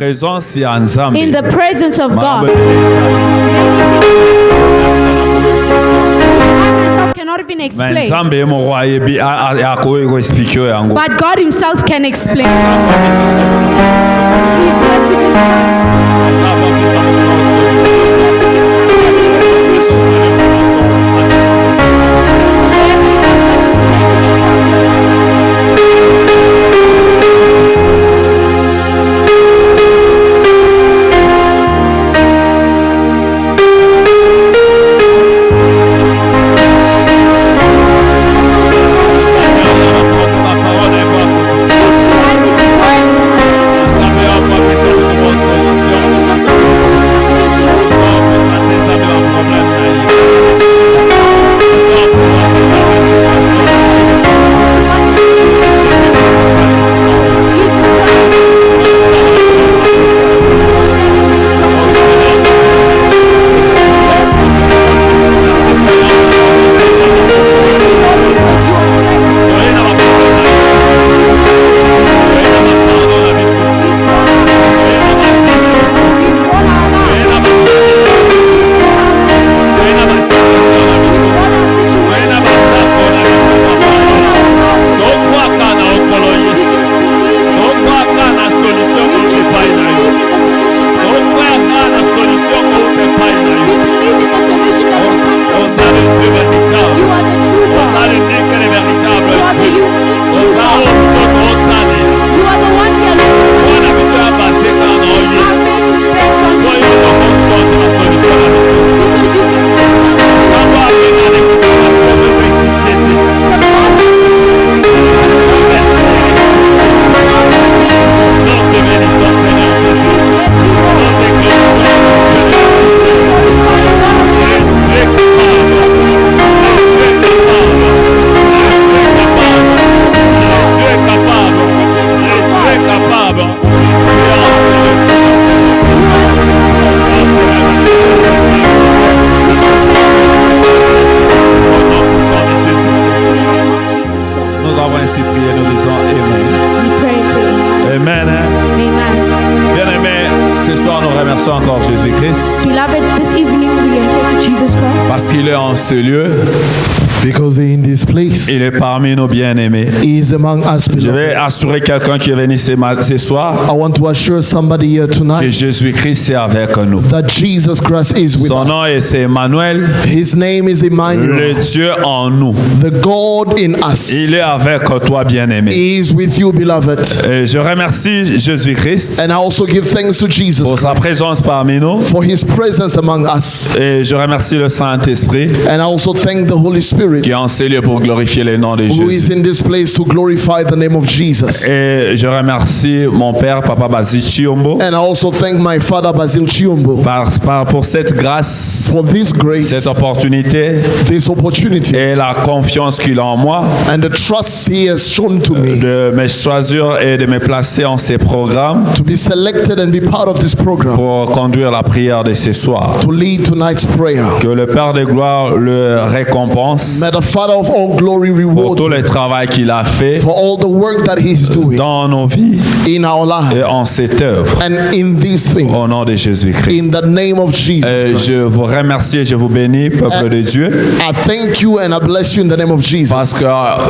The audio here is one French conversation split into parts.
présence ya Nzambe. In the presence of God. I myself cannot even explain. Nzambe mo roi yebi a ko expliquer yango. But God himself can explain. He's here to destroy. encore Jésus-Christ. Beloved, this evening we are here for Jesus Christ. Parce qu'il est en ce lieu. Because in this place, il est parmi nos bien-aimés. He is among us. Je vais assurer quelqu'un qui est venu ce soir. I want to assure somebody here tonight que Jésus-Christ est avec nous. That Jesus Christ is with Son nom est Emmanuel. His name is Emmanuel. Le Dieu en nous. The God in us. Il est avec toi, bien-aimé. He is with you, beloved. Et je remercie Jésus-Christ. And I also give thanks to Jesus pour sa présence parmi nous. For His presence among us. Et je remercie le Saint-Esprit. And I also thank the Holy Spirit. Qui est en ce lieu pour glorifier le nom de Jésus. Who is in this place to glorify the name of Jesus. Et je remercie mon père, Papa Basil Chiombo. And I also thank my father Basil Chiombo. Pour cette grâce. For this grace. Cette opportunité. This opportunity. Et la confiance qu'il a en moi. And the trust He has shown to me. De me choisir et de me placer en ces programmes. To be selected and be part of this program. Pour conduire la prière de ce soir. To lead tonight's prayer. Que le Père de gloire le récompense. May the Father of all glory reward pour tout le travail qu'il a fait. For all the work that He is doing. Dans nos vies. In our lives. Et en cette œuvre. And in this thing. Au nom de Jésus-Christ. In the name of Jesus Christ. Je vous remercie et je vous bénis, peuple de Dieu. I thank you and I bless you in the name of Jesus. Parce que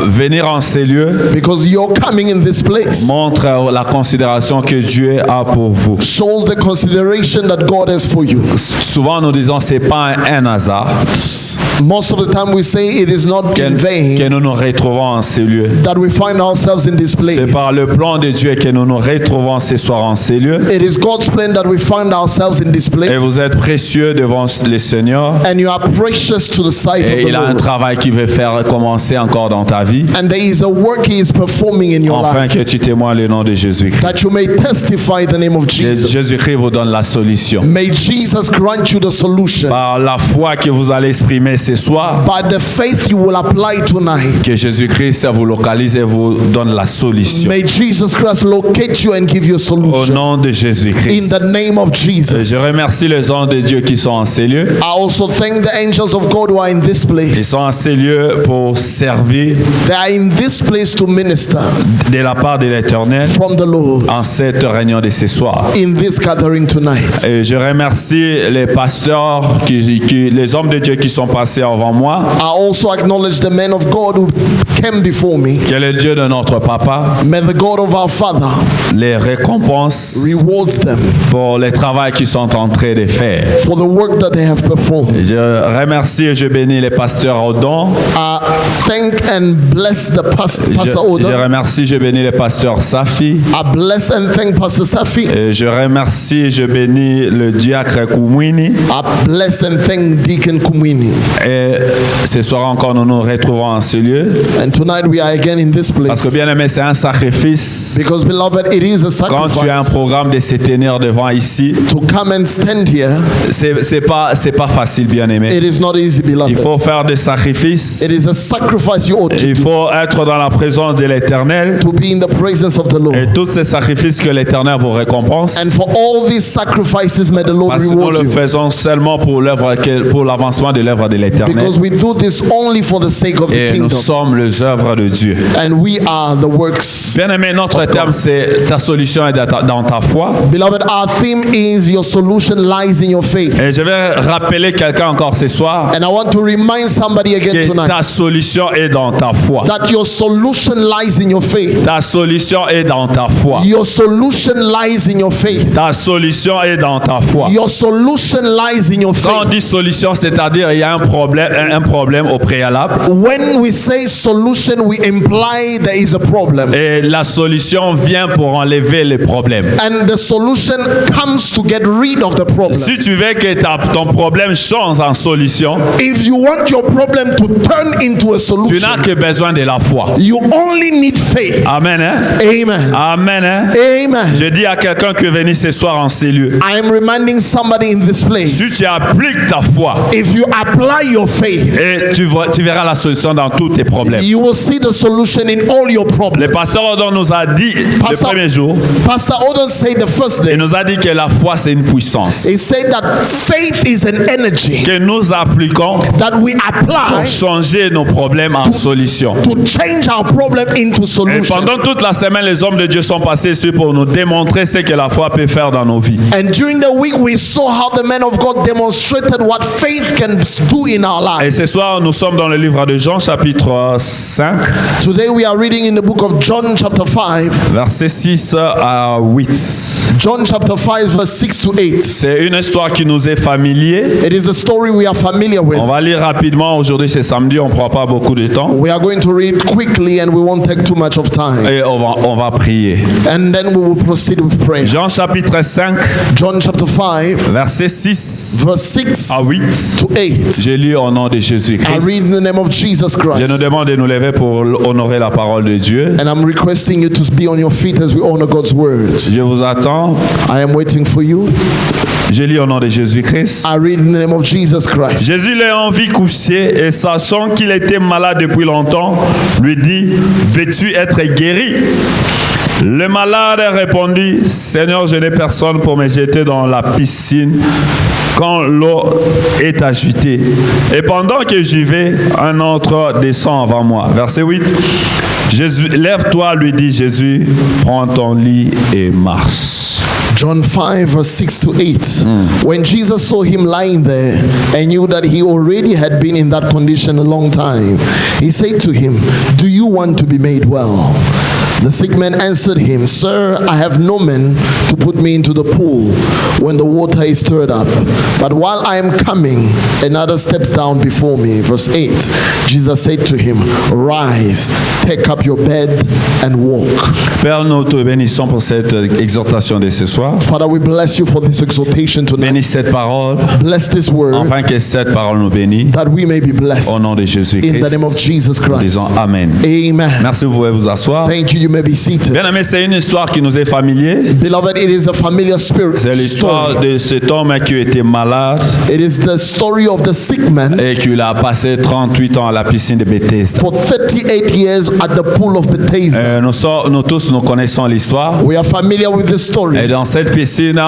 venir en ces lieux. Because you're coming in this place. Montre la considération que Dieu a pour vous. Shows the consideration that God has for you. Souvent nous disons c'est pas un hasard. Most of the time we say it is not in vain que nous nous retrouvons en ces lieux. That we find ourselves in this place. C'est par le plan de Dieu que nous nous retrouvons ce soir en ces lieux. It is God's plan that we find ourselves in this place. Et vous êtes précieux devant le Seigneur. And you are precious to the sight of the Lord. Et il a un travail qui veut faire commencer encore dans ta vie. And there is a work He is performing in your life. Afin que tu témoignes le nom de Jésus-Christ. That you may testify the name of Jesus. Jésus-Christ vous donne la solution. May Jesus grant you the solution. Par la foi que vous allez exprimer ce soir. By the faith faith you will apply tonight. Que Jésus-Christ vous localise et vous donne la solution. May Jesus Christ locate you and give you a Au solution. nom de In Jésus-Christ. the name of Jesus. Je remercie les anges de Dieu qui sont en ces lieux. I also thank the angels of God who are in this Ils place. sont en ces lieux pour servir They are in this place to minister de la part de l'Éternel from the Lord en cette réunion de ce soir. in this gathering tonight. Et je remercie les pasteurs, les hommes de Dieu qui sont passés avant moi. I also acknowledge the men of God who came before me. Que le Dieu de notre papa May the God of our Father les récompense rewards them pour le travail qu'ils sont en train de faire. for the work that they have performed. Je remercie et je bénis les pasteurs Odon. Thank and bless the Pastor Je Oda. remercie, je bénis les pasteurs Safi. I bless and thank Pastor Safi. Et je remercie et je bénis le diacre Koumwini. I bless and thank Deacon Kumwini. Et ce soir encore, nous nous retrouvons en ce lieu. And tonight we are again in this Parce que place. bien aimé, c'est un sacrifice. Because beloved, it is a Quand tu as un sacrifice programme de se tenir devant ici, to come and stand here. c'est pas facile, bien aimé. It is not easy, Il beloved. faut faire des sacrifices. It is a sacrifice you ought to Il do, faut être dans la présence de l'Éternel. to be in the presence of the Et Lord. tous ces sacrifices que l'Éternel vous récompense. And for all these sacrifices, may the Lord Parce que nous reward le you. faisons seulement pour l'avancement de l'œuvre de l'Éternel. Because we do this only for the sake of the Et nous kingdom. sommes les œuvres de Dieu. And we are the works. Bien aimé, notre terme c'est ta solution est dans ta foi. Beloved, our theme is your solution lies in your faith. Et je vais rappeler quelqu'un encore ce soir And I want to remind somebody again que tonight ta solution est dans ta foi. that your solution lies in your faith. Ta solution est dans ta foi. Your solution lies in your faith. Ta solution est dans ta foi. Your solution lies in your Quand on faith. dit solution, c'est-à-dire il y a un problème au préalable. When we say solution, we imply there is a problem. Et la solution vient pour enlever les problèmes. And the solution comes to get rid of the problem. Si tu veux que ton problème change en solution, If you want your problem to turn into a tu solution, n'as que besoin de la foi. you only need faith. Amen. Hein? Amen. Amen. Hein? Amen. Je dis à quelqu'un qui est venu ce soir en ces lieux, I am reminding somebody in this place. si tu appliques ta foi, If you apply your faith, et tu verras la solution dans tous tes problèmes. you will see the solution in all your Le problems. pasteur Odon nous a dit le premier jour, Pastor Odon said the first il day, nous a dit que la foi c'est une puissance he said that faith is an energy que nous appliquons that we pour apply changer nos problèmes en solution. to change our problem into Et solution. pendant toute la semaine, les hommes de Dieu sont passés ici pour nous démontrer ce que la foi peut faire dans nos vies. And during the week, we saw how the men of God demonstrated what faith can do in our Et lives. ce soir, nous sommes dans le livre de Jean, chapitre 5, Today, we are reading in the book of John, chapter 5. versets 6 à 8. John, chapter 5, verse 6 to 8. C'est une histoire qui nous est familière. It is a story we are familiar with. On va lire rapidement. Aujourd'hui, c'est samedi, on ne prend pas beaucoup de temps. We are going to read quickly and we won't take too much of time. Et on va prier. And then we will proceed with prayer. Jean, chapitre 5, John, chapter 5, versets 6 verse 6 à 8. to 8. Je lis au nom de I Jésus-Christ. read in the name of Jesus Je nous Christ. demande de nous lever pour honorer la parole de Dieu. And I'm requesting you to be on your feet as we honor God's word. Je vous attends. I am waiting for you. Je lis au nom de Jésus-Christ. I read in the name of Jesus Christ. Jésus l'ayant vu couché et sachant qu'il était malade depuis longtemps, lui dit, veux-tu être guéri? Le malade répondit, Seigneur, je n'ai personne pour me jeter dans la piscine quand l'eau est agitée. Et pendant que j'y vais, un autre descend avant moi. Verset 8. Jésus, lève-toi, lui dit Jésus, prends ton lit et marche. John 5, verse 6 to 8. When Jesus saw him lying there and knew that he already had been in that condition a long time, he said to him, do you want to be made well? The sick man answered him, Sir, I have no man to put me into the pool when the water is stirred up. But while I am coming, another steps down before me. Verse 8, Jesus said to him, Rise, take up your bed and walk. Père, nous te bénissons pour cette exhortation de ce soir. Father, we bless you for this exhortation tonight. Bénis cette parole, Bless this word, afin que cette parole nous bénisse. that we may be blessed. Au nom de In the name of Jésus-Christ, Jesus nous Christ. disons Amen. Amen. Merci, vous pouvez vous asseoir. Thank you. You You may be seated. Bien aimé, c'est une histoire qui nous est familière. Beloved, it is a familiar spirit C'est l'histoire story. de cet homme qui était malade It is the story of the sick man et qui a passé 38 ans à la piscine de Bethesda. for 38 years at the pool of Bethesda. Nous tous, nous connaissons l'histoire. We are familiar with this Et story. dans cette piscine,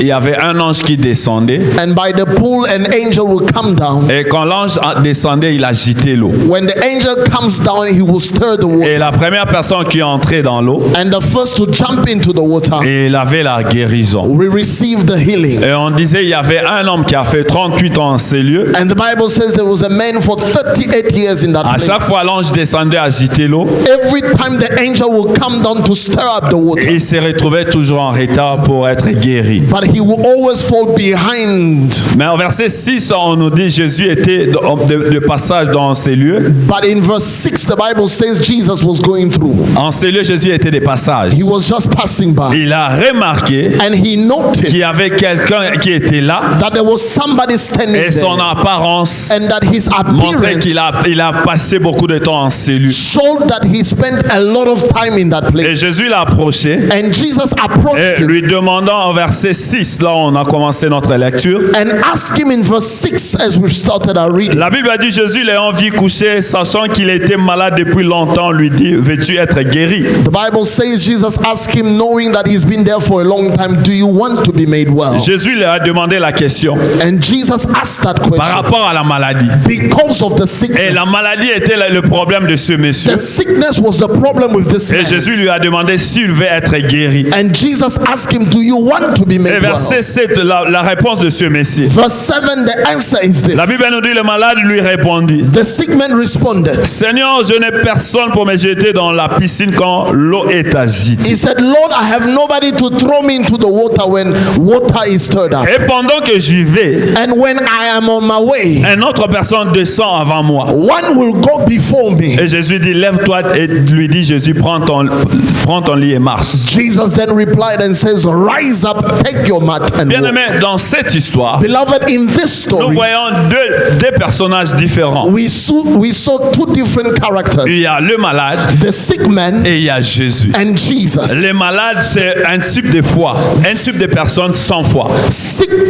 il y avait un ange qui descendait. And by the pool, an angel will come down. Et quand l'ange descendait, il agitait l'eau. When the angel comes down, he will stir the water. Et la première personne qui est entrée dans l'eau, And the first to jump into the water il avait la guérison. will receive the healing. Et on disait, il y avait un homme qui a fait 38 ans en ces lieux. And the Bible says there was a man for 38 years in that À chaque place. fois, l'ange descendait agiter l'eau. Every time the angel will come down to stir up the water, Il se retrouvait toujours en retard pour être guéri. but he will always fall behind. Mais au verset 6, on nous dit Jésus était de passage dans ces lieux. But in verse 6, the Bible says Jesus was going through. En ces lieux, Jésus était de passage. He was just passing by. Il a remarqué And he qu'il noticed y avait quelqu'un qui était là that there was somebody standing et son there. apparence And that his montrait appearance qu'il a passé beaucoup de temps en ces lieux. showed that he spent a lot of time in that Et place. Jésus l'a approché And Jesus et approached him lui demandant au verset 6, là on a commencé notre lecture. and asked him in verse 6 as we started our reading. La Bible a dit Jésus l'ayant vu couché, sachant qu'il était malade depuis longtemps, lui dit, veux-tu être guéri? The Bible says Jesus asked him, knowing that he's been there for a long time, do you want to be made well? Jésus lui a demandé la question And Jesus asked that par question rapport à la maladie. because of the Et sickness. la maladie était le problème de ce monsieur. The sickness was the problem with this Et man. Jésus lui a demandé s'il veut être guéri. And Jesus asked him, do you want to be Et made well? verset 7, la réponse de ce messie. Verse 7, the answer is La this. Bible nous dit, le malade lui répondit, The sick man responded. Seigneur, je n'ai personne pour me jeter dans la piscine quand l'eau est agitée. He said, Lord, I have nobody to throw me into the water when water is stirred up. Et pendant que j'y vais, And when I am on my way, une autre personne descend avant moi. one will go before me. Et Jésus dit, lève-toi et lui dit, Jésus, prends ton lit et marche. Jesus then replied and says, rise up, take your mat and Bien walk. aimé, dans cette histoire, Beloved, in this nous story, voyons deux personnages différents. we saw two different Il characters. y a le malade The sick man et il y a Jésus. and Jesus. Le malade, c'est un type de foi, un type de personne sans foi.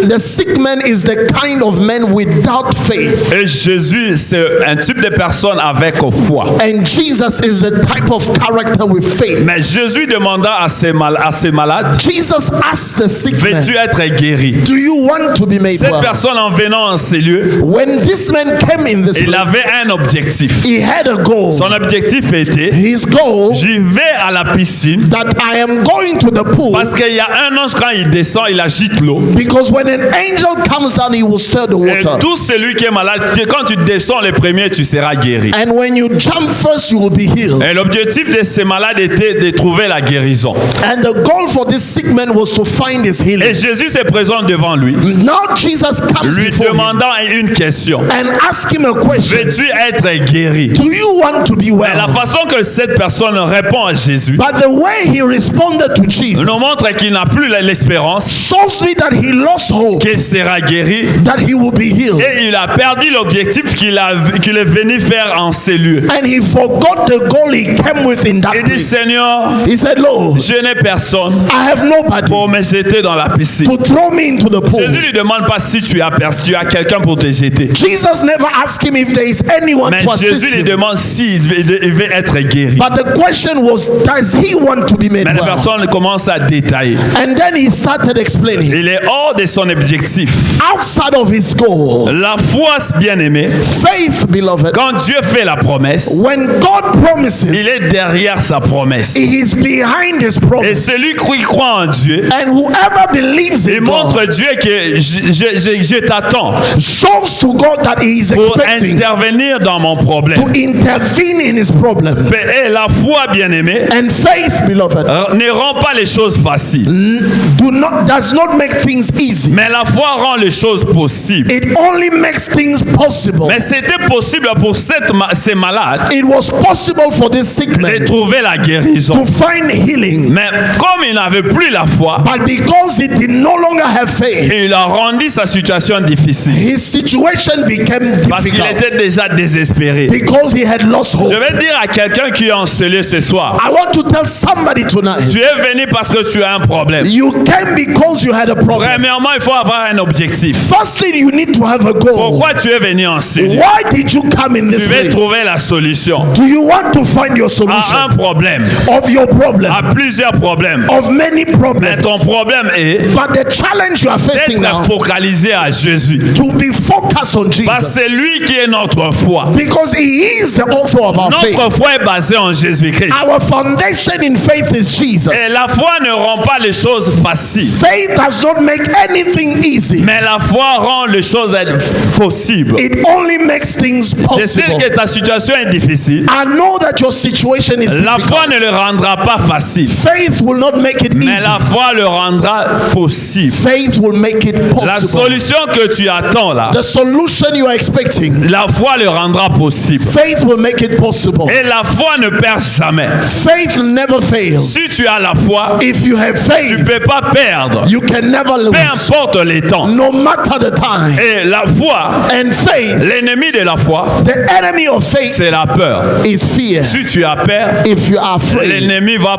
The sick man is the kind of man without faith. Et Jésus, c'est un type de personne avec foi. And Jesus is the type of character with faith. Mais Jésus demanda à ces malades, Jesus asked the sick man, veux-tu être guéri? do you want to be made Cette well? personne en venant en ces lieux, When this man came in this il place, avait un objectif. he had a goal. Son objectif était, His goal j'y vais à la piscine that I am going to the pool parce qu'il y a un ange quand il descend, il agite l'eau. because when an angel comes down, he will stir the Et water. tout celui qui est malade, quand tu descends le premier, tu seras guéri. And when you jump first, you will be healed. Et l'objectif de ces malades était de trouver la guérison. And the goal for this sick man was to find his Et healing. Jésus se présente devant lui, Now Jesus comes lui before him demandant une question. and ask him a question. Veux-tu être guéri? Do you want to be Mais la well? façon que cette personne répond à Jésus But the way he responded to Jesus nous montre qu'il n'a plus l'espérance shows me that he lost hope, qu'il sera guéri that he will be healed. et il a perdu l'objectif qu'il est venu faire en ces lieux. And he forgot the goal he came with in that Il dit, place. Seigneur, He said, Lord, je n'ai personne I have nobody pour me jeter dans la piscine. to throw me into the pool. Jésus lui demande pas si tu as quelqu'un pour te jeter. Jesus never asked him if there is anyone Mais to assist Jésus lui him. demande s'il veut être guéri. But the question was, does he want to be made Mais la well? personne commence à détailler. And then he started explaining, Il est hors de son objectif. outside of his goal, La foi, bien-aimé, faith, beloved, quand Dieu fait la promesse, when God promises, il est derrière sa promesse. he is behind his Et promise. celui qui croit en Dieu, And whoever believes il in montre God Dieu que je t'attends shows to God that he is pour expecting intervenir dans mon problème. to intervene in his problem. Et la foi, bien-aimé, And faith, beloved, ne rend pas les choses faciles. does not make things easy. Mais la foi rend les choses possibles. It only makes things possible. Mais c'était possible pour ces malades It was possible for this sick de man trouver la guérison. to find healing. Mais comme il n'avait plus la foi, But because he did no longer have faith, il a rendu sa situation difficile. his situation became Parce qu'il était difficult déjà désespéré. because he had lost Je hope. vais dire à quelqu'un qui est enseigné ce soir. I want to tell somebody tonight. Tu es venu parce que tu as un problème. You came because you had a problem. Premièrement, il faut avoir un objectif. Firstly, you need to have a goal. Pourquoi tu es venu enseigner? Why did you come in this Tu veux place? trouver la solution Do you want to find your à solution un problème, of your problem, à plusieurs problèmes. of many Mais problems? ton problème est But the challenge you are facing now, d'être focalisé à Jésus. to be focused on Parce que Jesus, c'est lui qui est notre foi. because He is the author of our faith. Notre foi est basée en Jésus-Christ. Our foundation in faith is Jesus. Et la foi ne rend pas les choses faciles. Faith does not make anything easy. Mais la foi rend les choses possibles. It only makes things Je sais possible. que ta situation est difficile. I know that your situation is La foi difficult. ne le rendra pas facile. Faith will not make it Mais easy. la foi le rendra possible. Faith will make it La possible. solution que tu attends là, The solution you are expecting, la foi le rendra possible. faith will make it possible. Et la foi ne perd jamais. Faith never fails. Si tu as la foi, If you have tu ne faith, peux pas perdre. you can never Peu lose, importe les temps. no matter the time. Et la foi, And faith, l'ennemi de la foi, the enemy of faith c'est la peur. is fear. Si tu as peur, If you are afraid, l'ennemi va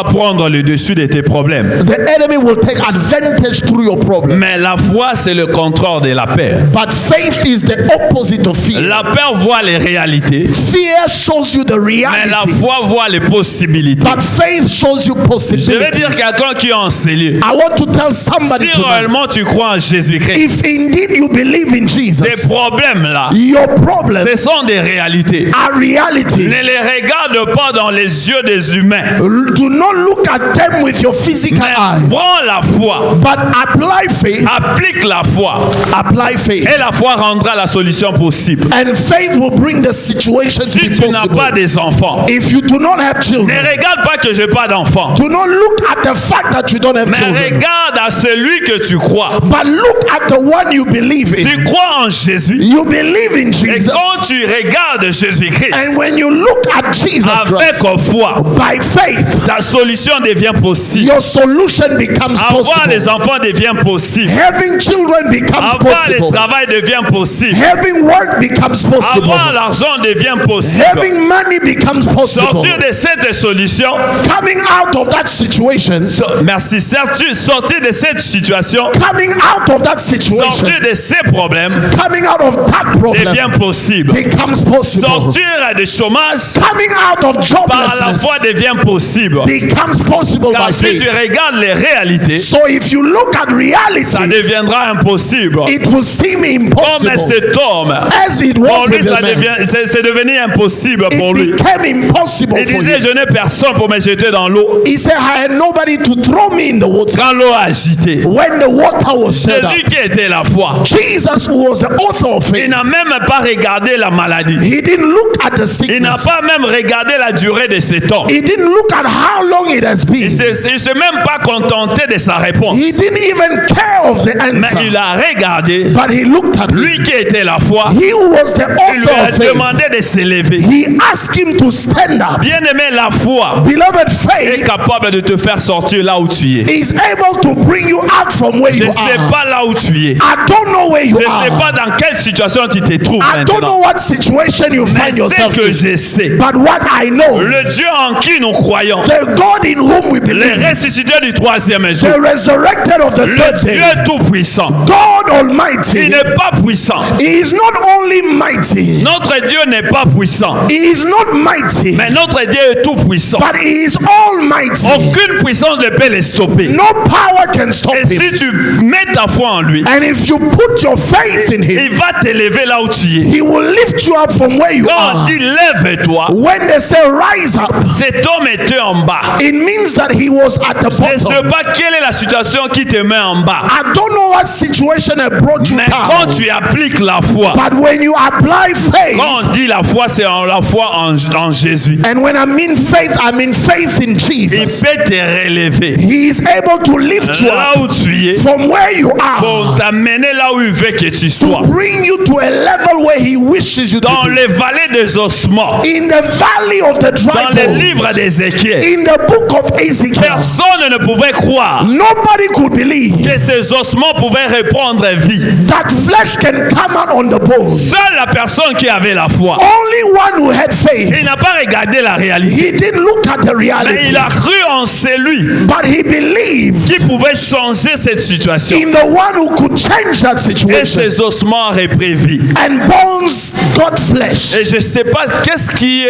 prendre le dessus de tes problèmes. the enemy will take advantage through your problem. Mais la foi, c'est le contraire de la peur. But faith is the opposite of fear. La peur voit les réalités, Fear shows you the mais la reality, foi voit les possibilités. but faith shows you Je vais possibilities. dire quelqu'un qui est enseigné. I want to tell somebody Si tonight, réellement tu crois en Jésus-Christ, if indeed you believe in tes Jesus, problèmes là, your problems ce sont des réalités. are reality. Ne les regarde pas dans les yeux des humains. Do not look at them with your physical Mais eyes, prends la foi, but apply faith, applique la foi, apply faith, et la foi rendra la solution possible. and faith will bring the situation to Si be tu n'as possible. pas des enfants, If you do not have ne children, regarde pas que je n'ai pas d'enfants, do not look at the fact that you don't have mais children, regarde à celui que tu crois. but look at the one you believe in. Tu crois en Jésus, You believe in et Jesus, quand tu regardes Jésus-Christ and when you look at Jesus avec Christ, foi, by faith, ta solution devient possible. your solution becomes Avoir les possible. enfants devient possible. Having children becomes Avoir le possible. travail devient possible. Having work becomes possible. Avoir l'argent devient possible. Having money becomes possible. Sortir de cette solution, Coming out of that situation, merci, sortir de cette situation, coming out of that situation, sortir de ces problèmes coming out of that problem devient possible. becomes possible. Sortir du chômage Coming out of par la joblessness foi devient possible. becomes possible Car by si faith. tu regardes les réalités, So if you look at ça reality, deviendra impossible. it will seem Comme impossible. cet homme, As it pour was lui, with ça the man, devient, c'est devenu impossible pour it lui. became impossible Il for disait, him. je n'ai personne pour me jeter dans l'eau. He said, I had nobody to throw me in the water. Quand l'eau a agité, When the water was stirred up, Jésus qui était la foi, Jesus, who was the author of il faith, n'a même pas regardé la maladie. he didn't look at the Il n'a sickness. pas même regardé la durée de ses temps. He didn't look at how long it has Il been. ne s'est même pas contenté de sa réponse. He didn't even care of the Mais il answer. a regardé, But he looked at lui him. qui était la foi, He who was the il lui author a of faith. demandé de s'élever. He asked him to stand up. Bien-aimé, la foi Beloved, est faith capable de te faire sortir là où tu es. is able to bring you out from where Je you ne sais are. pas là où tu es. I don't know where you Je ne sais are. pas dans quelle situation tu te trouves I don't know maintenant. what situation you Mais find c'est yourself que in. je sais. But what I know, Le Dieu en qui nous croyons, the God in whom we le believe, ressuscité du troisième jour, the resurrected of the le third Dieu day, tout-puissant, God il Almighty, n'est pas puissant. He is not only mighty, Notre Dieu n'est pas puissant, He is not mighty, mais notre Dieu est tout-puissant. but He is almighty. Aucune puissance ne peut les stopper. No power can stop Et Him. si tu mets ta foi en lui, And if you put your faith in Him, il va t'élever là où tu es. He will lift you up from where you Quand on are. dit lève-toi, When they say rise up, cet homme était en bas. it means that he was at the Je ne sais bottom. pas quelle est la situation qui te met en bas. I don't know what situation had brought you Mais quand down. tu appliques la foi, But when you apply faith, quand on dit la foi, c'est la foi en Jésus. and when I mean faith in Il Jesus. peut te relever He is able to lift you là up où tu es from where you pour are, t'amener là où il veut que tu sois. to bring you to a level where He wishes you to Dans be. les vallées des ossements, In the valley of the dry dans les bones, livres d'Ézéchiel, in the book of Ezekiel, personne ne pouvait croire nobody could believe que ces ossements pouvaient répondre vie. that flesh can come out on the bones. Seule la personne qui avait la foi Only one who had faith. Il n'a pas regardé la réalité. He didn't look at the Mais reality. il a cru en celui But he believed qui pouvait changer cette situation. in the one who could change that Et situation. ses ossements reprirent vie. And bones got flesh. Et je ne sais pas qu'est-ce qui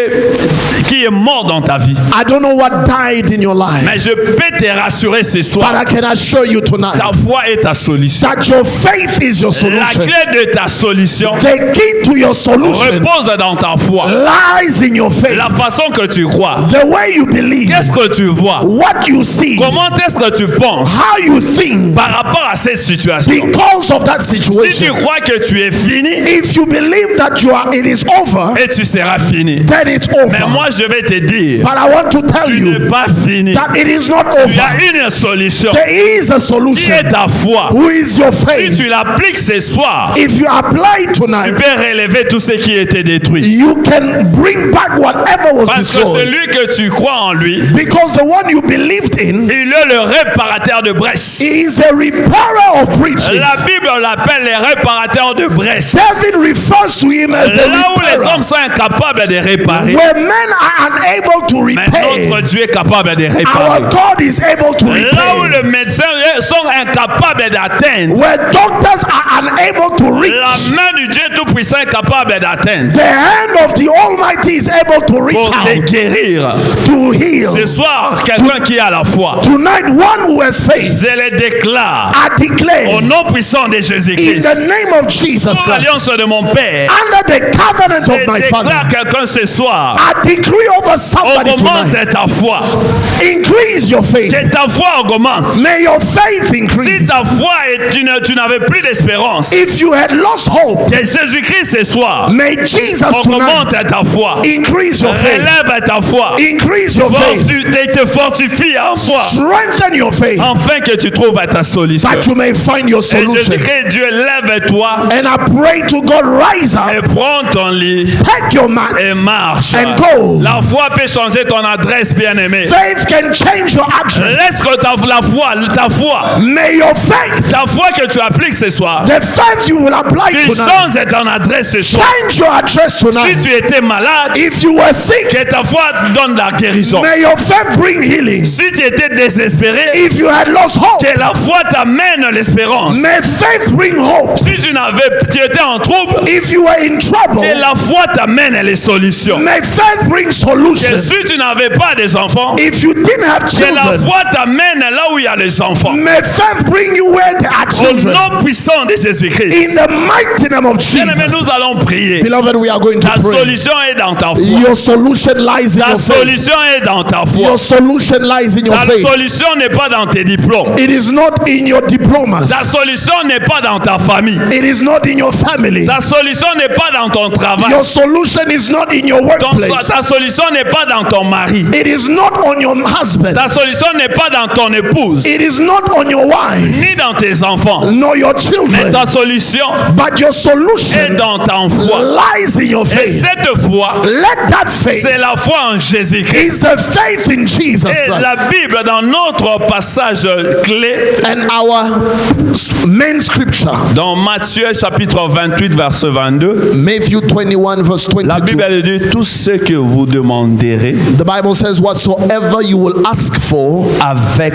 est mort dans ta vie. I don't know what died in your life. Mais je peux te rassurer ce But soir. I can assure you tonight Ta foi est ta solution. that your faith is your La solution. clé de ta solution The key to your solution repose dans ta foi. lies in your faith. La façon que tu crois. The way you believe, Qu'est-ce que tu vois? what you see, Comment est-ce que tu penses how you think par rapport à cette situation? because of that Si tu situation. crois que tu es fini, If you believe that it is over, et tu seras fini. then it's Mais over. moi, je vais te dire, But I want to tell tu n'es you pas fini. that it is not Tu as over. une solution There is a qui est solution. ta foi. Who is your Si faith? tu l'appliques ce soir, If you apply it tu tonight, peux relever tout ce qui était détruit. you can bring back whatever was Parce que destroyed. celui que tu crois en lui, Because the one you believed in il est le réparateur de brèches. is a repairer of breaches. La Bible l'appelle les réparateurs de brèches. David refers to him as the Là où les repairer. hommes sont incapables de réparer, Where men are unable to mais repair, notre Dieu est capable de our réparer. God is able to Là où repair. les médecins sont incapables d'atteindre, Where doctors are unable to la reach, main du Dieu Tout-Puissant est capable d'atteindre the hand of the Almighty is able to reach pour les out guérir. to heal. Ce soir, quelqu'un qui a la foi, Tonight, one who has faith, je le déclare I au declare nom puissant de in Jésus-Christ, the name of Jesus sous Christ, l'alliance de mon Père, under the covenant je of my déclare Father, quelqu'un ce soir, I decree over somebody augmente tonight, ta foi. increase your faith. Que ta foi augmente. May your faith Si increase. ta foi et tu n'avais plus d'espérance, If you had lost hope, que Jésus-Christ ce soir may Jesus tonight augmente ta foi. increase your faith. Relève ta foi. Increase your faith. Te fortifie en foi. Strengthen your faith Afin que tu trouves ta solution. that you may find your Et solution. Jésus-Christ, Dieu, lève-toi And I pray to God, rise et up, prends ton lit take your mat. et marche. And go. La foi peut changer ton adresse, bien-aimé. Faith can change your address. Laisse que ta foi, May your faith, ta foi que tu appliques ce soir, the faith you will apply tu tonight, changes ton adresse ce soir. change your address Si tonight. tu étais malade, If you were sick, que ta foi donne la guérison. may your faith bring healing. Si tu étais désespéré, If you had lost hope, que la foi t'amène l'espérance. may faith bring hope. Si tu étais en trouble, If you were in trouble, que la foi t'amène les solutions. may faith bring Que solution. si tu n'avais pas des enfants, If you didn't have que la children, foi t'amène là où il y a les enfants. may faith bring you where there are Au children. nom puissant de Jésus-Christ. In the mighty name of Bien-aimés, Jesus. nous allons prier. Beloved, we are going to Ta pray. solution est dans ta foi. Your solution lies in Ta your faith. solution est dans ta foi. Your solution lies in your Ta faith. solution n'est pas dans tes diplômes. It is not in your diplomas. Ta solution n'est pas dans ta famille. It is not in your family. Ta solution n'est pas dans ton travail. Your solution is not in your workplace. Ta solution n'est pas dans ton mari. It is not on your husband. Ta solution n'est pas dans ton épouse, It is not on your wife, ni dans tes enfants. nor your Mais children. ta solution But your est solution dans ta foi. lies in your Et faith. cette foi, Let that faith c'est la foi en Jésus-Christ. is the faith in Jesus Et Christ. la Bible, dans notre passage clé, And our main scripture, dans Matthieu chapitre 28, verset 22, Matthew 21 verse la 22. Bible elle dit, tout ce que vous demanderez The Bible says, whatsoever you will ask for avec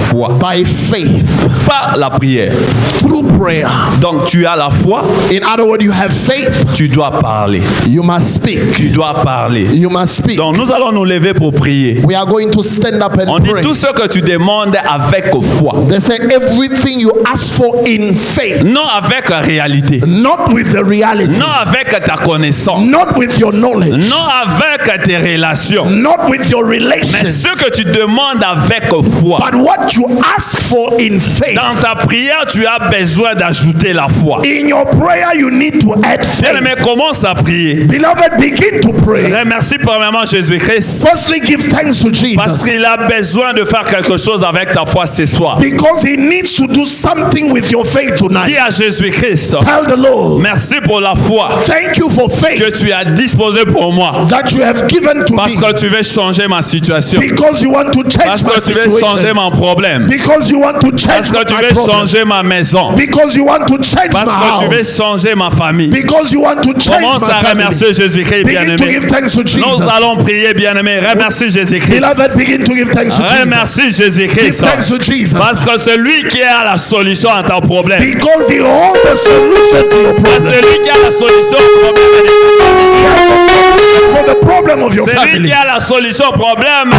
foi, by faith, pas la prière. through prayer. Donc tu as la foi, In other words, you have faith, tu dois parler. you must speak. Tu dois parler. You must speak. Donc nous allons nous lever pour prier. We are going to stand up On and dit pray. tout ce que tu demandes avec foi. They say everything you ask for in faith, Non avec la réalité. not with the reality, Non avec ta connaissance. not with your knowledge, Non avec tes relations. not with your Mais relations, ce que tu demandes avec foi. but what you ask for in faith. Dans ta prière, tu as besoin d'ajouter la foi. In your prayer, you need to add Bien, faith. mais commence à prier. Beloved, begin to pray. Remercie premièrement Jésus-Christ Firstly, give thanks to parce Jesus qu'il a besoin de faire quelque chose avec ta foi ce soir. because he needs to do something with your faith Dis tonight. à Jésus-Christ, Tell the Lord, merci pour la foi thank you for que faith tu as disposée pour moi. that you have given to Parce me que tu veux changer ma situation. because you want to change Parce my que tu veux changer situation, mon problème. because you want to Parce change que tu my veux problem, changer ma maison. because Because you want to change Parce my que tu veux house. changer ma famille. Because you want to change Commence my à family. remercier Jésus-Christ, Begin to bien-aimé. give thanks to Nous Jesus. allons prier, bien-aimé. Remercie Jésus-Christ. Beloved, begin to give thanks to Jesus. Remercie Give Jésus-Christ. thanks to Jesus. Parce que celui qui a la solution à ton problème. Because he holds the solution to your problem. Celui qui a la solution au problème de ta famille. For the problem of your Celui family. qui a la solution au problème.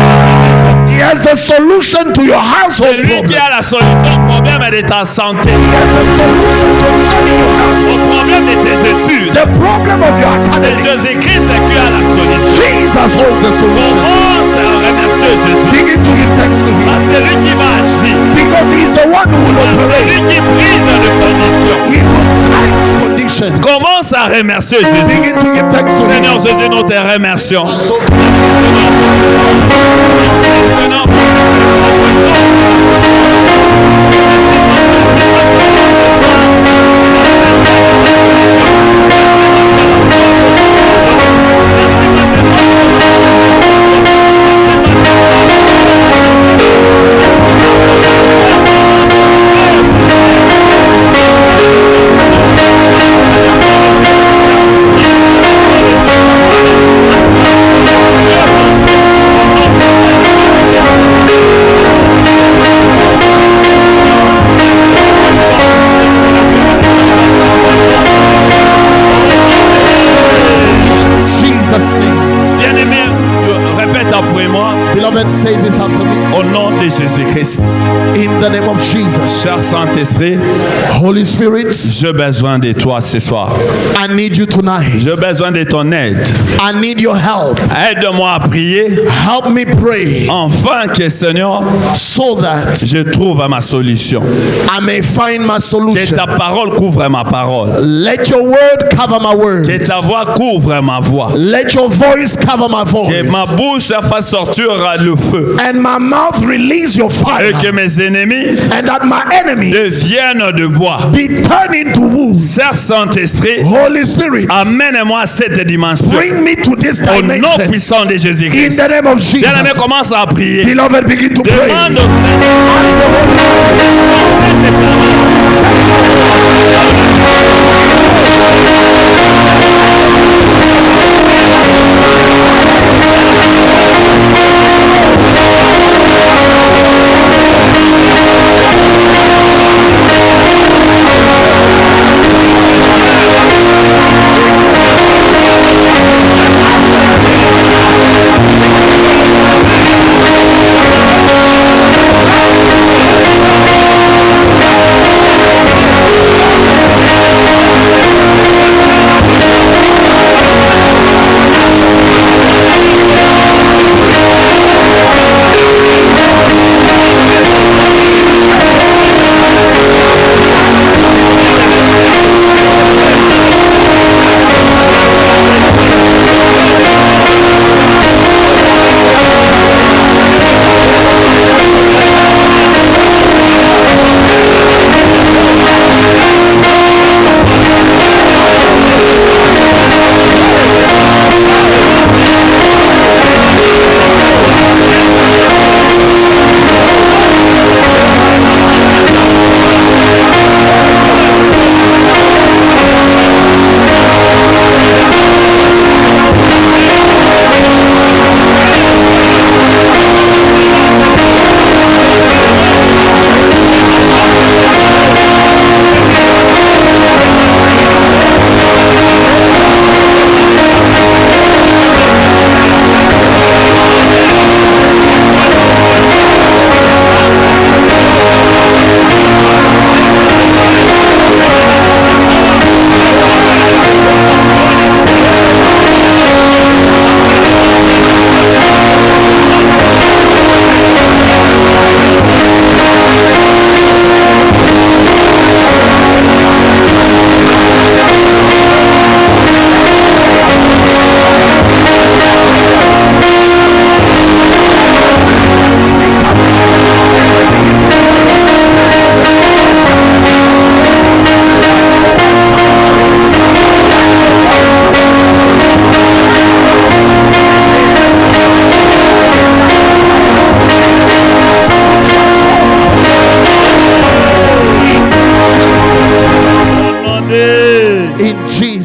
He has the solution to your household Celui problem. qui a la solution au problème de ta santé. He has the solution concerning your health. Au problème de tes études. The problem of your C'est academics. Jésus-Christ qui a la solution. Jesus holds the solution. Commence à remercier Jésus. Begin to give thanks to him. C'est lui qui va agir. Because he is the one who will C'est operate. lui qui brise les conditions. He will change conditions. Commence à remercier Jésus. Begin to give thanks to him. Seigneur Jésus, nous te remercions. Jesus' name. Bien-aimé, tu répètes après moi. Beloved, say this after me. Au nom de Jésus-Christ. In the name of Jesus. Cher Saint-Esprit, Holy Spirit, j'ai besoin de toi ce soir. I need you tonight. J'ai besoin de ton aide. I need your help. Aide-moi à prier. Help me pray Enfin que, Seigneur, so that je trouve ma solution. I may find my Que solution. ta parole couvre ma parole. Let your word cover my words. Que ta voix couvre ma voix. Let your voice cover my Que ma voice. bouche fasse sortir le feu. And my mouth release your Et fire. que mes ennemis And that my enemies deviennent de bois. be turned into wounds. Cher Saint-Esprit, Holy Spirit, amène-moi à cette dimension. bring me to this Au nom dimension. puissant de In Jésus-Christ. the name of Bien-aimé, Jesus. commence à prier. Beloved, begin to pray. Demande au Seigneur. Ask the Holy Spirit.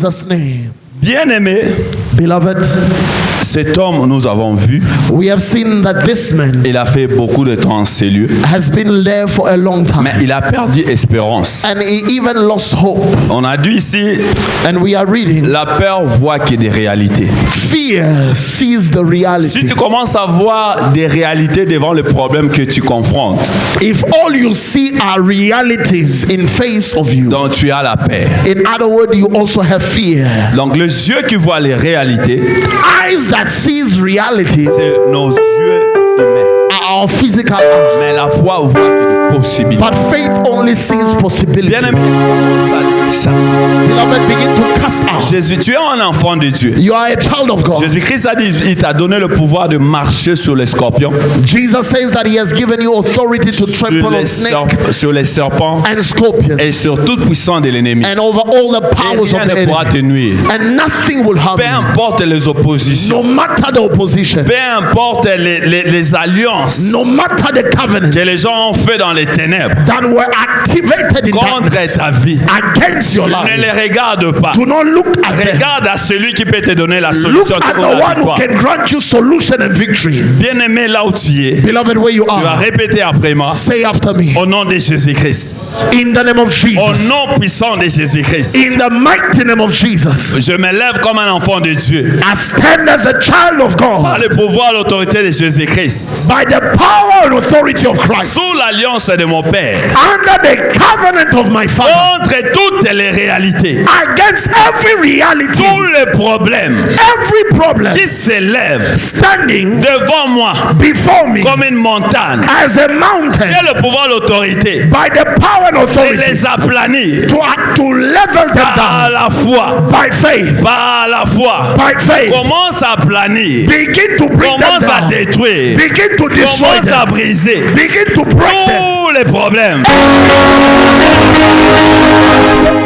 Jesus' name. Bien-aimé, Beloved, cet homme, nous avons vu, we have seen that this man il a fait beaucoup de temps en ces lieux, has been there for a long mais time. il a perdu espérance. And he even lost hope. On a dit ici, And we are reading, la peur voit qu'il y a des réalités. fear sees the Si reality. tu commences à voir des réalités devant les problèmes que tu confrontes, If all you see are realities in face of you, donc tu as la paix. in other words, you also have fear. Donc les yeux qui voient les réalités, Eyes that sees realities c'est nos yeux humains. are our physical eye, Mais la foi voit qu'il y a des possibilités. but faith only sees possibility. Bien-aimé, commence à chasser. Beloved, begin to cast out. Jésus, tu es un enfant de Dieu. You are a child of God. Jésus-Christ a dit, il t'a donné le pouvoir de marcher sur les scorpions, Jesus says that he has given you authority to trample on snake sur les serpents and scorpions et sur toute puissance de l'ennemi. and over all the Et powers rien of the ne pourra enemy. te nuire. And nothing will harm Peu you. importe les oppositions, No matter the opposition, peu importe les alliances no matter the covenant que les gens ont fait dans les ténèbres that were activated in contre darkness ta vie, against your ne life, les regarde pas. do not look at them. Regarde à celui qui peut te donner la Look solution at pour the la one who victoire. can grant you solution and victory. Bien-aimé, là où tu es, Beloved, where you tu vas are, répéter après moi, say after me. au nom de Jésus-Christ, In the name of au Jesus. nom puissant de Jésus-Christ, In the mighty name of Jesus. je me lève comme un enfant de Dieu, I stand as a child of par God le pouvoir et l'autorité de Jésus-Christ, by the power and authority of Christ, sous l'alliance de mon Père, under the covenant of my Father, contre toutes les réalités, against every reality, tous les problèmes every problem qui s'élèvent standing devant moi before me comme une montagne. as a mountain, J'ai le pouvoir, l'autorité by the power and de authority les aplanir to level them par down la foi, by faith, par la foi. by faith. Commence à planir, Begin to bring them commence à down. détruire, Begin to destroy commence à them. briser Begin to break them. tous les problèmes.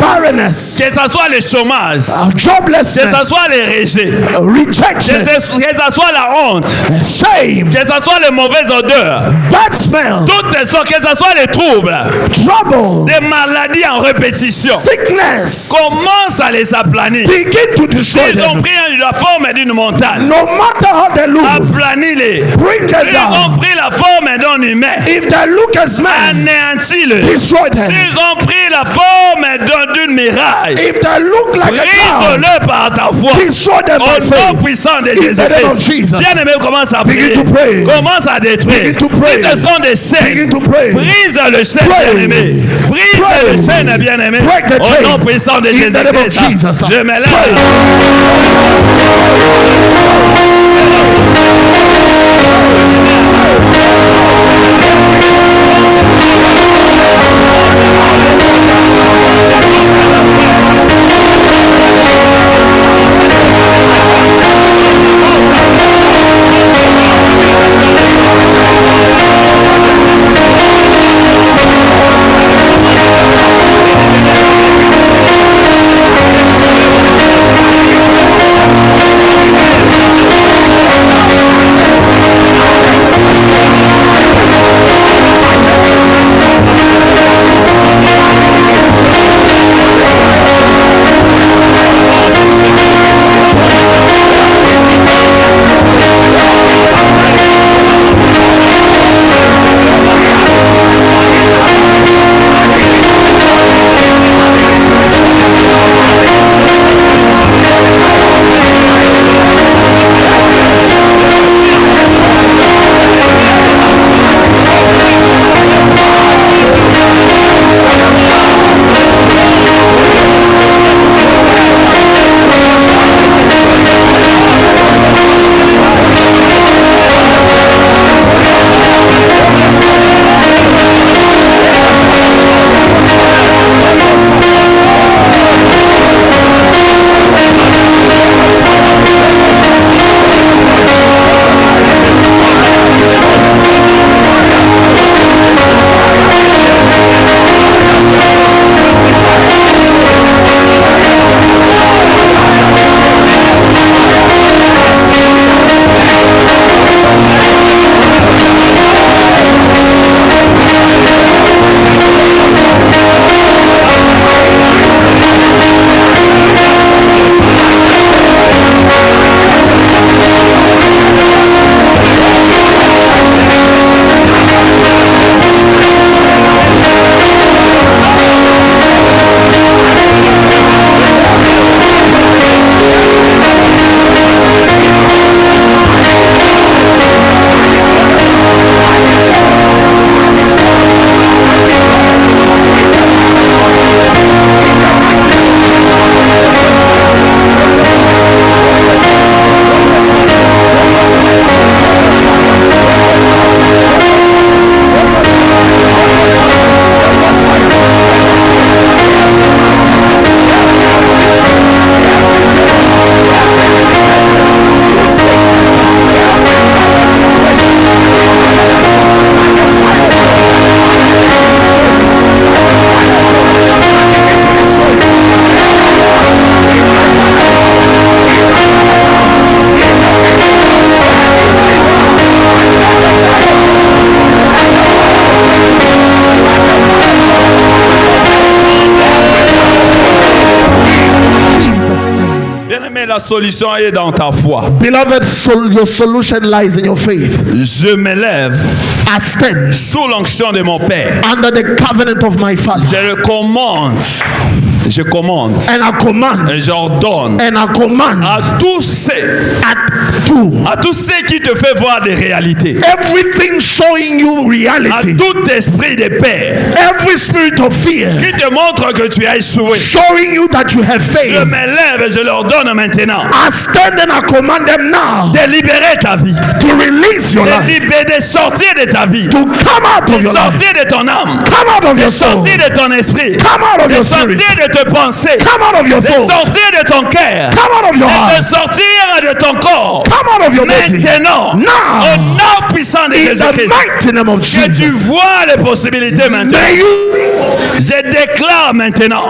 Barrenness, Que ce soit le chômage, que joblessness, ce soit les rejets, rejection, que ce soit la honte, shame, que ce soit les mauvaises odeurs, bad smell, toutes les sortes, que ce soit les troubles, trouble, des maladies en répétition. sickness. Commence à les aplanir. Begin to destroy Ils ont them. pris la forme d'une montagne. No matter how they look, Aplanis-les. bring them S'ils ont down. pris la forme d'un humain, If they look as man, anéantis-le. destroy them. S'ils ont pris la forme d'une miraille, If they look like a cloud, brise-le par ta foi. destroy them Au by nom faith. puissant de In the name of Jésus-Christ. Jesus. Bien-aimé, commence à prier. Begin to pray. Commence à détruire. Begin to pray. Si ce sont des Begin chaînes, to pray. brise le chaîne, Pray. bien-aimé. Brise Pray. le chaîne, bien-aimé. Break the Au chain. nom puissant de In the name of Jésus-Christ. Jesus. Je me lève. Bien-aimé, la solution est dans ta foi. Beloved, your solution lies in your faith. Je me lève I stand sous l'onction de mon Père. under the covenant of my Father. Je le commande. Je commande. And I command. Et j'ordonne And I command. à tous ceux, At qui te fait voir des réalités. everything showing you À reality. tout esprit de paix Every spirit of fear qui te montre que tu as échoué. showing you that you have Je failed. me lève et je leur donne maintenant I stand and I command them now de libérer ta vie, to release your life. de sortir de ta vie, To come out of de your life. sortir de ton âme, Come out of your de soul. sortir de ton esprit, Come out of de your spirit. sortir de tes pensées, Come out of your de thoughts. sortir de ton cœur, Come out of your de heart. sortir de ton corps. Come out of your body. Maintenant, Now. au nom puissant de In the Jésus-Christ, mighty name of que tu Jesus. vois les possibilités maintenant. May you Je déclare maintenant,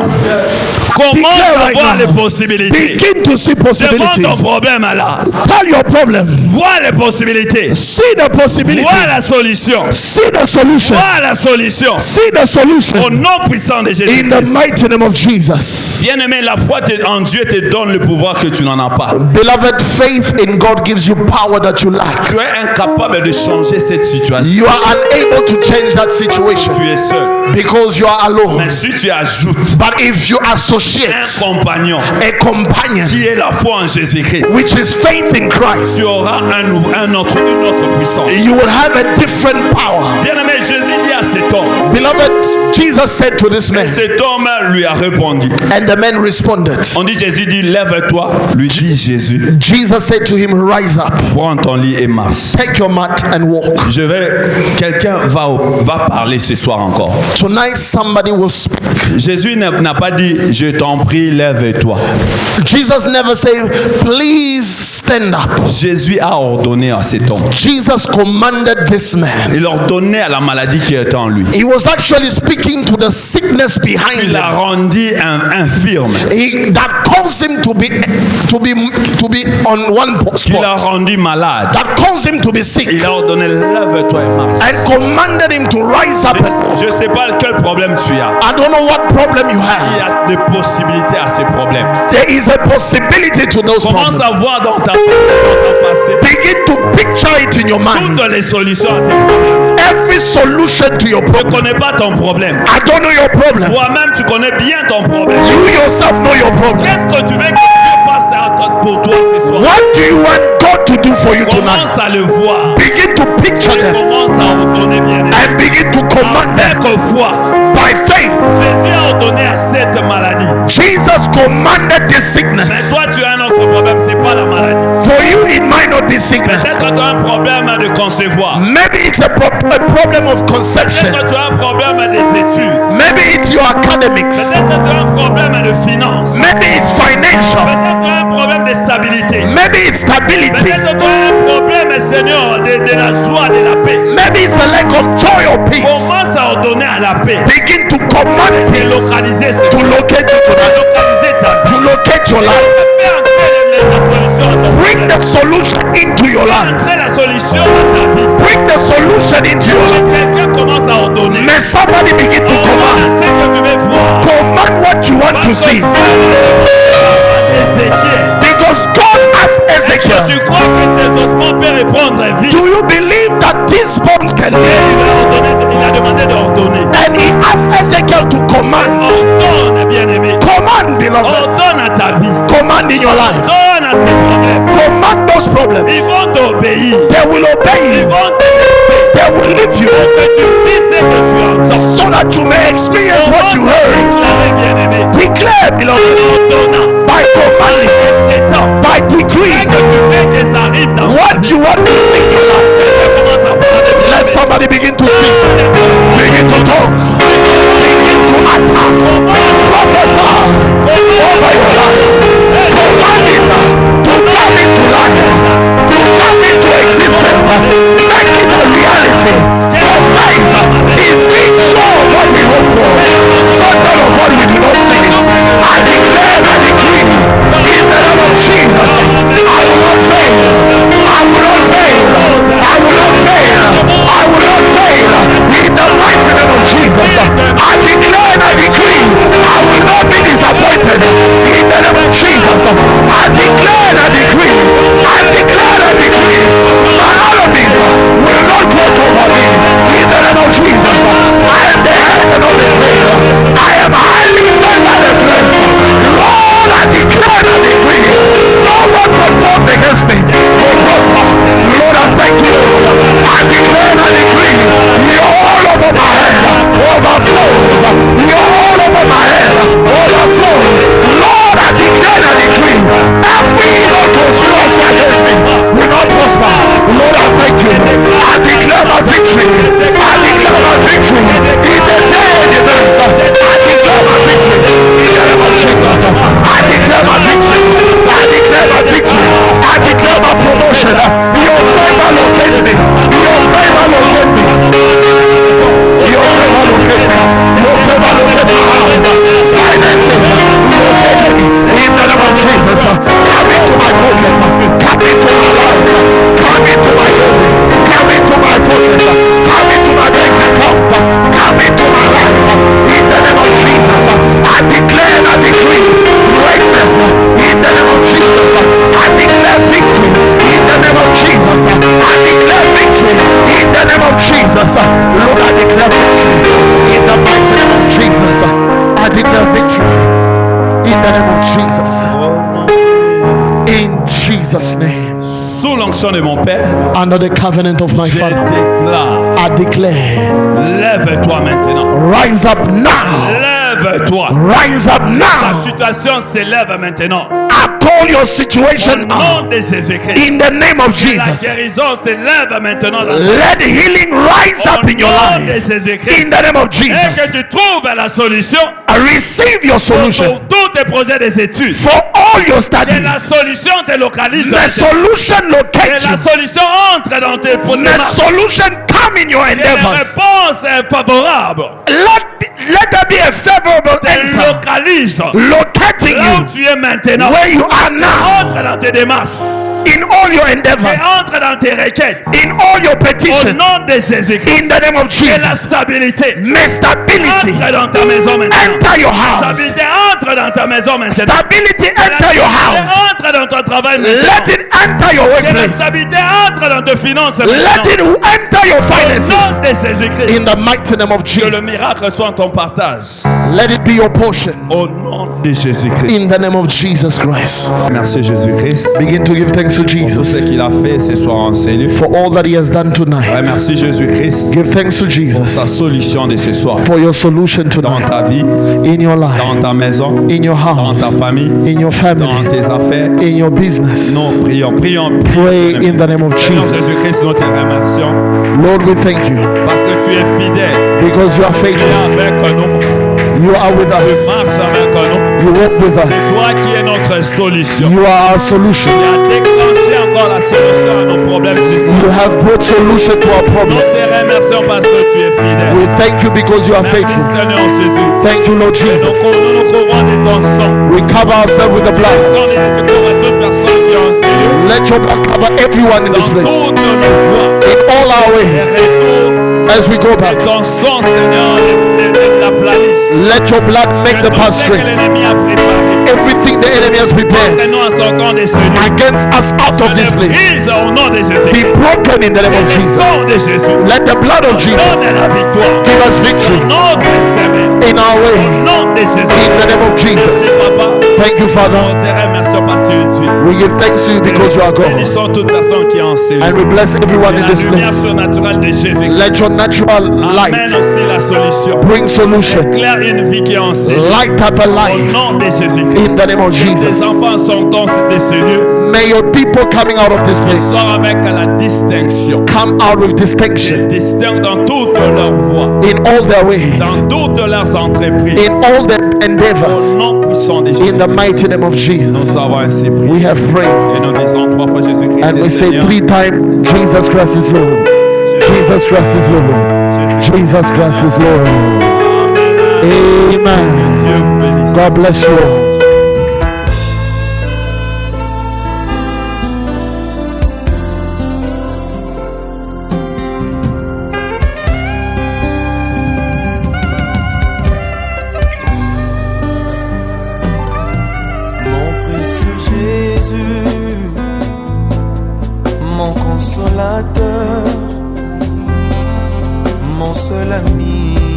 commence declare à right voir les now. possibilités. Begin to see Devant ton possibilities. problème là, Tell your problem. vois les possibilités, See the possibility. vois la solution, See the solution. vois la solution. See the Au solution. nom puissant de In the Jésus-Christ. mighty name of Jesus. Bien-aimé, la foi en Dieu te donne le pouvoir que tu n'en as pas. Beloved, faith in God gives you power that you lack. Tu es incapable de changer cette situation. You are unable to change that Tu situation es seul. because you are alone. Mais si tu ajoutes But if you associate un compagnon a companion, qui est la foi en Jésus-Christ, which is faith in Christ, tu auras une autre puissance. you will have a different power. Bien-aimé, Jésus dit à cet homme, Beloved, Jesus said to this man, cet homme lui a répondu. and the man responded. On dit, Jésus dit, lève-toi, lui dit Jésus, Jesus said to him, rise up, prends ton lit et marche. take your mat and walk. Quelqu'un va parler ce soir encore. Tonight, somebody will speak. Jésus n'a pas dit, je t'en prie, lève-toi. Jesus never said, please stand up. Jésus a ordonné à cet homme. Jesus commanded this man. Il ordonnait à la maladie qui était en lui. He was actually speaking to the sickness behind Il l'a him. rendu infirme. That caused him to be on one Il l'a spot. rendu malade. That caused him to be sick. Il a ordonné, lève-toi et marche. And commanded him to rise up and walk. Je ne sais pas quel problème tu as. I don't know what problem you Il y have. a des possibilités à ces problèmes. There is a possibility to those Commence problems. à voir dans ton passé Begin to picture it in your mind. toutes les solutions à tes problèmes. Every solution to your Je ne problem. connais pas ton problème. I don't know your problem. Toi-même, tu connais bien ton problème. You yourself know your problem. Qu'est-ce que tu veux que Dieu fasse pour toi ce soir? What do you want God to do for you tonight? Commence à le voir. Begin to picture Et them commence à ordonner bien. and begin to command them Avec foi, by faith. Jésus a ordonné à cette maladie. Jesus commanded this Mais sickness. toi, tu as un autre problème, c'est pas la maladie. For you, it might not be sickness. Peut-être que tu as un problème de concevoir. Maybe it's a problem of conception. Peut-être que tu as un problème des études. Maybe it's your academics. Peut-être que tu as un problème de finances. Maybe it's financial. Peut-être que tu as un problème de stabilité. Maybe it's stability. Peut-être que tu as un problème, Seigneur, de la joie, de la paix. Maybe it's a lack of joy or peace. Commence à ordonner à la paix. Begin to command Et peace localiser ce to locate you tonight. localiser ta vie. To locate your life. Fais entrer la solution à ton Bring the solution into your life. Fais la solution à ta vie. Bring the solution into your life. Quelqu'un commence à ordonner. May somebody begin to command. C'est que tu veux voir. Command what you want to see. Ézéchiel. Because God asked Est-ce que Ezekiel, tu crois que ces ossements peuvent reprendre vie? do you believe that these bones can Et live? il a demandé d'ordonner. And he asked Ezekiel to command. Ordonne, bien-aimé. Command, beloved. Ordonne à ta vie. Command in your life. Ordonne à ces problèmes. Command those Ils problems. vont t'obéir. They will obey Ils you. vont te laisser. They will leave you Pour que tu fasses ce que tu entends. so that you may experience what you heard. Déclarer, bien-aimé. Declare, beloved, Ordonnant. by commanding, Étant. by decree, Que tu fais que ça arrive dans ta what vie. you want to see in your life. Quelqu'un commence à parler. Let somebody begin to speak. Begin to talk. Begin to attack. Prophesy over your life. Command it to come into life. To come into existence. Make it a reality. Your faith is being sure of what we hope for. Certain of what we do not see. I declare and I decree in the name of Jesus. I will not fail. I will not fail. declare and decree. I declare and decree. My enemies will not walk over me. In the name of Jesus, I am the head and not the tail. I am highly favored and blessed. Lord, I declare and decree. No one performed against me will prosper. Lord, I thank you. I declare and decree. You're all over my head. Overflows. You're all over my head. Overflows. Lord, I declare and decree. Every evil conspiracy against me will not prosper. Lord, I thank you. I declare my victory. I declare my victory. In the day and the night. I declare my victory. In the name of Jesus. I declare my victory. I declare my victory. I declare my promotion. Your favor locate me. Your favor locate me. Your favor locate me. Your favor locate my house. Finances locate me. In the name of Jesus. Come into my pocket. Come into my life. Come into my head. Come into my pocket. Come into my bank account. Come into my life. In the name of Jesus. I declare and I decree greatness. In the name of Jesus. I declare victory. In the name of Jesus. I declare victory. In the name of Jesus. Lord, I declare victory. In the mighty name of Jesus. I declare victory. In the name of Jesus. In Jesus' name. Sous l'onction de mon Père, Under the covenant of my je Father, déclare, I declare, lève-toi maintenant. rise up now. Lève-toi. Rise up Ta now. situation s'élève maintenant. I call your Au situation nom out. de Jésus-Christ. In the name of La Jesus. guérison s'élève maintenant. Let healing rise up in your Au nom de life. Jésus-Christ. In the name of Et que Jesus. tu trouves la solution Receive your pour solution tous tes projets des études. for all your Que la studies. solution te localise. The solution Que locates la you. solution entre dans tes The démarches. solution come in your Que la endeavors. réponse est favorable. Let there be a favorable Te answer localise. locating Là où you tu es maintenant. where you are now Entre dans tes démarches. in all your Et endeavors, entre dans tes requêtes. in all your Au petitions. nom de In Jésus-Christ. the name of Et la Jesus, stabilité. may stability Entre dans ta maison maintenant. enter your house. Stabilité entre dans ta maison maintenant. Stability La enter your stabilité house. entre dans ton travail Let maintenant. it enter your Que la workplace. stabilité entre dans tes finances Let maintenant. it enter your Au finances. nom de In Jésus-Christ. the mighty name of Que le Jesus, miracle soit ton partage. let it be your portion. Au nom de Jésus-Christ. In the name of Jesus Christ, Merci Jésus-Christ. begin to give thanks to Pour tout ce Jesus qu'il a fait ce soir en cellule. for all that He has done Ouais, tonight. merci Jésus-Christ Give thanks to pour Jesus sa solution de ce soir. for your solution Dans tonight ta vie, in your dans life, ta maison, in your dans house, ta famille, in your dans family, tes affaires. in your business. Nous prions, prions. Pray in the name of Seigneur Jesus. Jésus-Christ, nous te remercions Lord, we thank you parce que tu es fidèle. because you are Tu es faithful. avec nous. You are with Tu us. marches avec nous. You walk with C'est us. toi qui es notre solution. You are our solution. Tu as déclenché encore la solution à nos problèmes ce soir. You have brought solution to our Nous problem. te remercions parce que tu es fidèle. We thank you because you are Merci faithful. Seigneur Jésus. Thank you, Lord Nous Jesus. nous couvrons de ton sang. We cover ourselves with the blood. Sang de Jésus couvre toute personne qui est en cellule. Let your blood cover everyone in Dans this place. toutes nos voies. In all our Et ways, retour as we go de back, ton sang, Seigneur, la planisse. let your blood make Que the tout path ce que straight. l'ennemi a préparé. Everything the enemy has prepared Nous en sortant de celui against us out of this place brise au nom de be Jésus. broken in the name of Le Jesus. sang de Jésus. Let the blood of Donne Jesus la victoire. give us victory Notre semaine. in our Au way. nom de Jésus. In the name of Merci Jesus. Papa. Thank you, Father. On te remercie parce que tu es. We give thanks to you because you are God. Bénissons toute personne qui est en cellule. And we bless everyone in La this lumière place. surnaturelle de Jésus. Let your natural Amène light aussi la solution. bring solution. Éclaire une vie qui est en cellule. Light up a Au life nom de in Jésus-Christ. the name of Tes Jesus. enfants sont dans ce lieu. May your people coming out of this place Sors avec la distinction. come out with Ils distinction distinguent dans toutes leurs voies, in all their ways, dans toutes leurs entreprises. in all their Au endeavors. nom puissant de Jésus. In the mighty name of Jesus, Nous avons ainsi we prié. have prayed. Et nous disons 3 fois Jésus-Christ And we est say Seigneur. 3 times, Jesus Christ is Lord. Jesus Christ is Lord. Jesus Christ is Lord. Amen. Dieu vous bénisse. God bless you all. Mon précieux Jésus. seul ami.